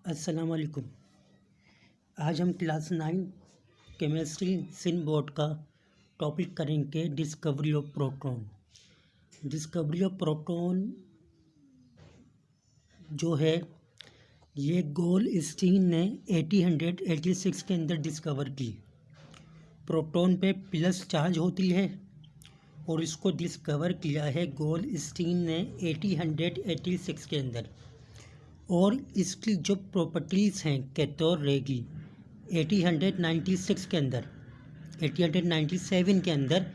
अस्सलाम वालेकुम। आज हम क्लास 9 केमिस्ट्री सिन बोर्ड का टॉपिक करेंगे discovery of proton. Discovery of proton जो है ये गोल्डस्टीन ने 1886 के अंदर डिस्कवर की। प्रोटॉन पे प्लस चार्ज होती है और इसको डिस्कवर किया है गोल्डस्टीन ने 1886 के अंदर। और इसकी जो प्रॉपर्टीज़ हैं कैथोड रे की 1897 के अंदर 1897 के अंदर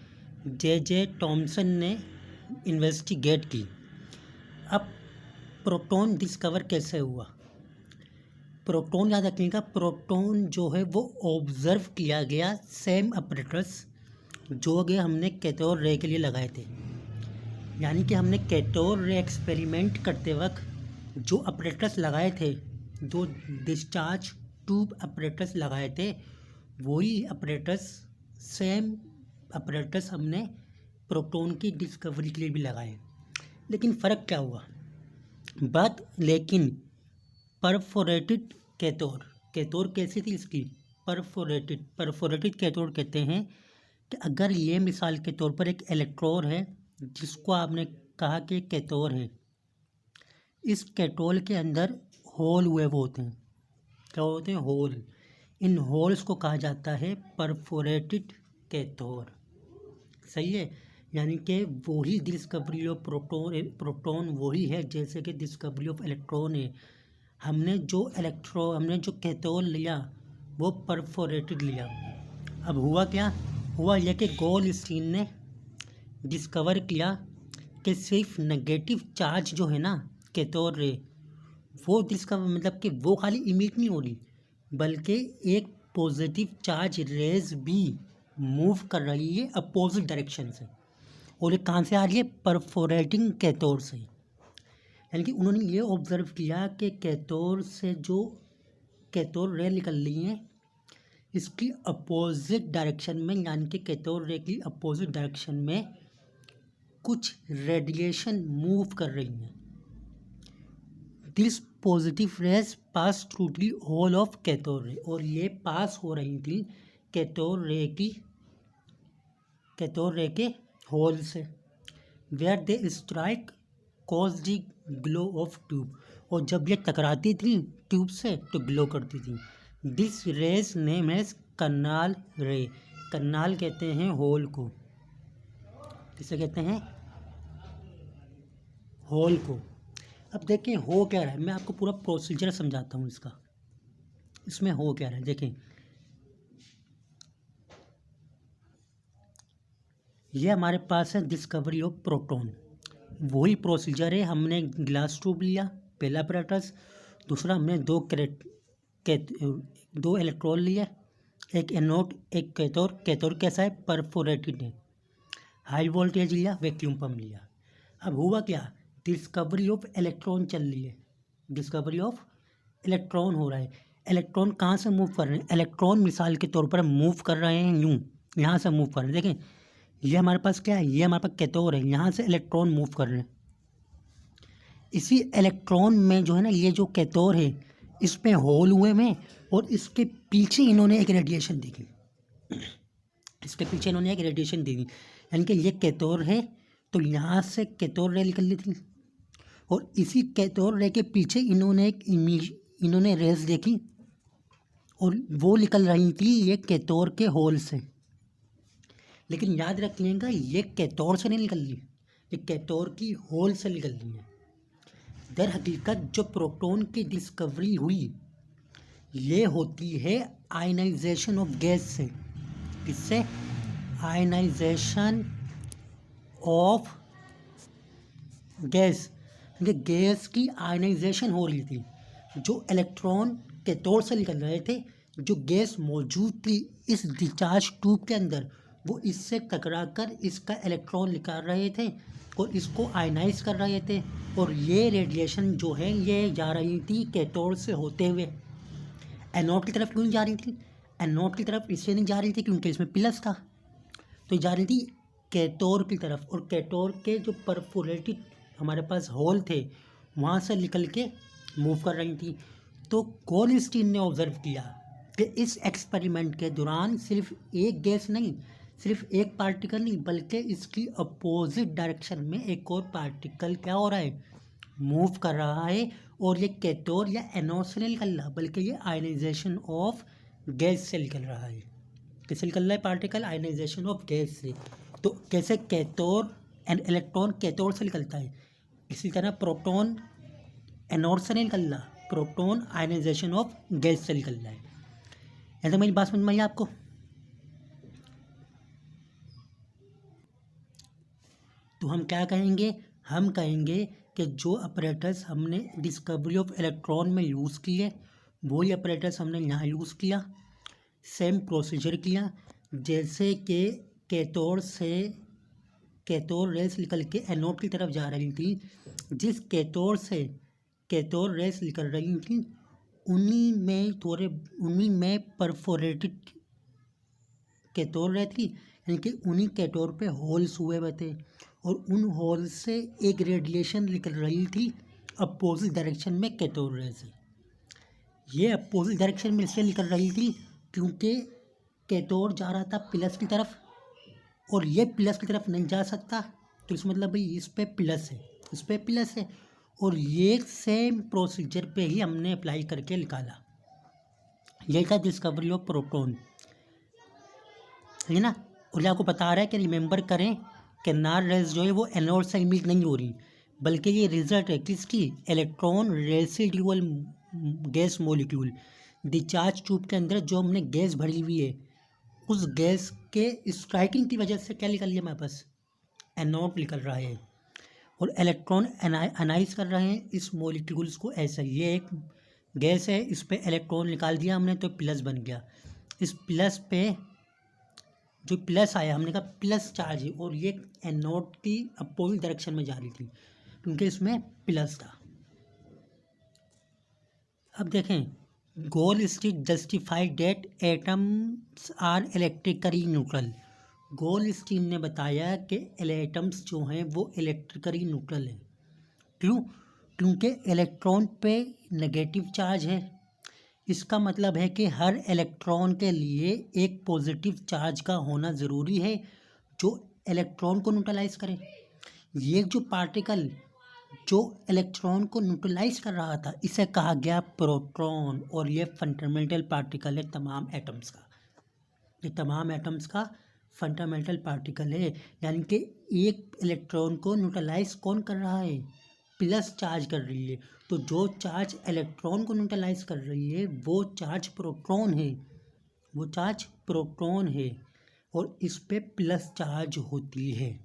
जे टॉमसन ने इन्वेस्टिगेट की। अब प्रोटॉन डिस्कवर कैसे हुआ? प्रोटॉन याद रखिएगा, प्रोटॉन जो है वो ऑब्ज़र्व किया गया सेम अपरेटस जो कि हमने कैथोड रे के लिए लगाए थे। यानी कि हमने कैथोड रे एक्सपेरिमेंट करते वक्त जो अपरेटस लगाए थे, जो डिस्चार्ज ट्यूब अपरेटस लगाए थे, वही अपरेटस सेम अपरेटस हमने प्रोटॉन की डिस्कवरी के लिए भी लगाए। लेकिन फ़र्क क्या हुआ? लेकिन परफोरेटेड कैथोड कैसी थी इसकी? परफोरेटेड कैथोड कहते हैं कि अगर ये मिसाल के तौर पर एक इलेक्ट्रोड है जिसको आपने कहा कि कैथोड है, इस कैथोड के अंदर होल हुए वो होते हैं। क्या होते हैं? होल। इन होल्स को कहा जाता है परफोरेटेड कैथोड। सही है। यानी कि वही डिस्कवरी ऑफ प्रोटॉन वही है जैसे कि डिस्कवरी ऑफ इलेक्ट्रॉन है। हमने जो कैथोड लिया वो परफोरेटेड लिया। अब हुआ क्या? हुआ यह कि गोल्डस्टीन ने डिस्कवर किया कि सिर्फ नेगेटिव चार्ज जो है ना कैथोड रे, वो डिस्कवर मतलब कि वो खाली इमिट नहीं हो रही बल्कि एक पॉजिटिव चार्ज रेज भी मूव कर रही है अपोजिट डायरेक्शन से। और ये कहाँ से आ रही है? परफोरेटिंग कैथोड से। यानी कि उन्होंने ये ऑब्ज़र्व किया कि कैथोड से जो कैथोड रे निकल रही हैं इसकी अपोजिट डायरेक्शन में, यानी कि कैथोड रे की अपोजिट डायरेक्शन में कुछ रेडिएशन मूव कर रही हैं। This positive rays pass through the hole of cathode ray, और ये पास हो रही थी कैथोड रे के होल से, where they strike cause the glow of tube, और जब ये टकराती थी ट्यूब से तो ग्लो करती थी। This rays name as canal ray. Canal कहते हैं होल को। किसे कहते हैं? होल को। अब देखें हो क्या रहा है, मैं आपको पूरा प्रोसीजर समझाता हूँ इसका। इसमें हो क्या रहा है देखें। ये हमारे पास है डिस्कवरी ऑफ प्रोटॉन। वही प्रोसीजर है। हमने ग्लास ट्यूब लिया, पहला अपरेटस। दूसरा हमने दो इलेक्ट्रोड लिए, एक एनोड एक कैथोड। कैथोड कैसा है? परफोरेटेड है। हाई वोल्टेज लिया, वैक्यूम पंप लिया। अब हुआ क्या? डिस्कवरी ऑफ इलेक्ट्रॉन चल रही है। डिस्कवरी ऑफ इलेक्ट्रॉन हो रहा है। इलेक्ट्रॉन कहाँ से मूव कर रहे हैं? इलेक्ट्रॉन मिसाल के तौर पर मूव कर रहे हैं यूँ, यहाँ से मूव कर रहे हैं। देखें ये हमारे पास क्या है? ये हमारे पास कैथोड है, यहाँ से इलेक्ट्रॉन मूव कर रहे हैं। इसी इलेक्ट्रॉन में जो है ना, ये जो कैथोड है इसमें होल हुए में, और इसके पीछे इन्होंने एक रेडिएशन देखी। इसके पीछे इन्होंने एक रेडिएशन देखी, यानी कि ये कैथोड है तो यहाँ से कैथोड रे निकल रही थी, और इसी कैथोड रे के पीछे इन्होंने रेस देखी, और वो निकल रही थी ये कैथोड के होल से। लेकिन याद रखिएगा ये कैथोड से नहीं निकल रही, ये कैथोड की होल से निकल रही है। दर हकीकत जो प्रोटॉन की डिस्कवरी हुई ये होती है आयनाइजेशन ऑफ गैस से। किससे? Ionization of gas. गैस की आयनाइजेशन हो रही थी। जो इलेक्ट्रॉन कैथोड से निकल रहे थे, जो गैस मौजूद थी इस डिस्चार्ज ट्यूब के अंदर, वो इससे टकराकर इसका इलेक्ट्रॉन निकाल रहे थे और इसको आयनाइज कर रहे थे। और ये रेडिएशन जो है ये जा रही थी कैथोड से होते हुए एनोड की तरफ। क्यों जा रही थी? एनोड की तरफ इससे नहीं जा रही थी क्योंकि इसमें प्लस था, तो जा रही थी कैथोड की तरफ। और कैथोड के जो परफोरेटेड हमारे पास होल थे वहाँ से निकल के मूव कर रही थी। तो गोल्डस्टीन ने ऑब्जर्व किया कि इस एक्सपेरिमेंट के दौरान सिर्फ एक गैस नहीं, सिर्फ एक पार्टिकल नहीं, बल्कि इसकी अपोजिट डायरेक्शन में एक और पार्टिकल क्या हो रहा है, मूव कर रहा है। और ये कैथोड या एनोड से नहीं निकल रहा, बल्कि ये आयनाइजेशन ऑफ गैस से निकल रहा है। किससे निकल रहा है पार्टिकल? आयनाइजेशन ऑफ गैस से। तो कैसे कैथोड एंड इलेक्ट्रॉन कैथोड से निकलता है, इसी तरह प्रोटॉन एनोड से नहीं निकल रहा, प्रोटॉन आयनाइजेशन ऑफ गैस से निकल रहा है। ऐसा मेरी बात समझ में आई आपको? तो हम क्या कहेंगे? हम कहेंगे कि जो अपरेटस हमने डिस्कवरी ऑफ इलेक्ट्रॉन में यूज़ किए, वही अपरेटस हमने यहाँ यूज़ किया, सेम प्रोसीजर किया। जैसे कि कैथोड रेस निकल के एनोड की तरफ जा रही थी, जिस कैथोड से कैथोड रेस निकल रही थी उन्हीं में परफोरेटेड कैथोड रहती, यानी कि उन्हीं कैथोड पे होल्स हुए हुए थे और उन होल से एक रेडिएशन निकल रही थी अपोजिट डायरेक्शन में कैथोड रे से। ये अपोजिट डायरेक्शन में इसलिए निकल रही थी क्योंकि कैथोड जा रहा था प्लस की तरफ और ये प्लस की तरफ नहीं जा सकता, तो इस मतलब भाई इस पे प्लस है, इस पे प्लस है। और ये सेम प्रोसीजर पे ही हमने अप्लाई करके निकाला। ये था डिस्कवरी ऑफ प्रोटॉन, है ना। और आपको बता रहा है कि रिमेंबर करें कि नार रेस जो है वो एनोड से इमिट नहीं हो रही, बल्कि ये रिजल्ट है किसकी? Electron residual gas molecule. Discharge tube के अंदर जो हमने गैस भरी हुई है, उस गैस के स्ट्राइकिंग की वजह से क्या निकल रही है हमारे पास? एनोड निकल रहा है। और इलेक्ट्रॉन एनालाइज कर रहे हैं इस मॉलिक्यूल्स को। ऐसा ये एक गैस है, इस पे इलेक्ट्रॉन निकाल दिया हमने तो प्लस बन गया। इस प्लस पे जो प्लस आया हमने कहा प्लस चार्ज है, और ये एनोड की अपोजिट डायरेक्शन में जा रही थी क्योंकि इसमें प्लस था। अब देखें, Goldstein justified that atoms are electrically neutral. Goldstein ने बताया कि एटम्स जो हैं वो इलेक्ट्रिकली न्यूट्रल हैं। क्यों? क्योंकि इलेक्ट्रॉन पे नेगेटिव चार्ज है। इसका मतलब है कि हर इलेक्ट्रॉन के लिए एक पॉजिटिव चार्ज का होना ज़रूरी है जो इलेक्ट्रॉन को न्यूट्रलाइज करे। ये जो पार्टिकल जो इलेक्ट्रॉन को न्यूट्रलाइज कर रहा था, इसे कहा गया प्रोटॉन। और ये फंडामेंटल पार्टिकल है तमाम एटम्स का, ये तमाम एटम्स का फंडामेंटल पार्टिकल है। यानी कि एक इलेक्ट्रॉन को न्यूट्रलाइज कौन कर रहा है? प्लस चार्ज कर रही है। तो जो चार्ज इलेक्ट्रॉन को न्यूट्रलाइज कर रही है वो चार्ज प्रोटॉन है, वो चार्ज प्रोटॉन है और इस पे प्लस चार्ज होती है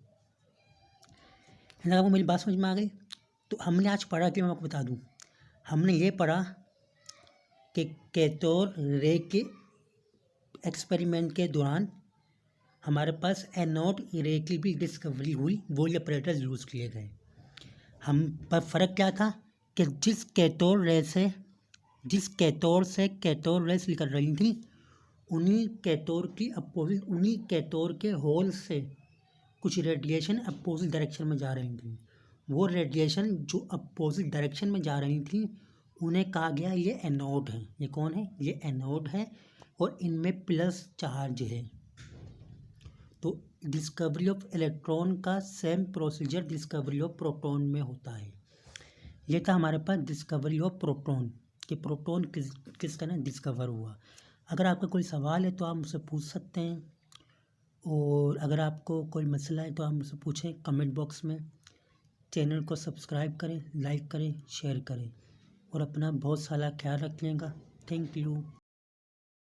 ना। आपको मेरी बात समझ में आ गई? तो हमने आज पढ़ा कि मैं आपको बता दूं, हमने ये पढ़ा कि कैथोड रे के एक्सपेरिमेंट के दौरान हमारे पास एनोड रे की भी डिस्कवरी हुई, वो ऑपरेटर्स यूज़ किए गए। हम पर फ़र्क क्या था कि जिस कैथोड से कैथोड रेस निकल रही थी, उन्हीं कैथोड की अपोजिट, उन्हीं कैथोड के होल से कुछ रेडिएशन अपोजिट डायरेक्शन में जा रही थी। वो रेडिएशन जो अपोजिट डायरेक्शन में जा रही थी उन्हें कहा गया ये एनोड है। ये कौन है? ये एनोड है और इनमें प्लस चार्ज है। तो डिस्कवरी ऑफ इलेक्ट्रॉन का same procedure discovery of proton में होता है। ये था हमारे पास डिस्कवरी ऑफ प्रोटॉन, कि प्रोटॉन किस तरह डिस्कवर हुआ। अगर आपका कोई सवाल है तो आप मुझसे पूछ सकते हैं, और अगर आपको कोई मसला है तो आप मुझसे पूछें कमेंट बॉक्स में। चैनल को सब्सक्राइब करें, लाइक करें, शेयर करें और अपना बहुत सारा ख्याल रखिएगा। Thank you.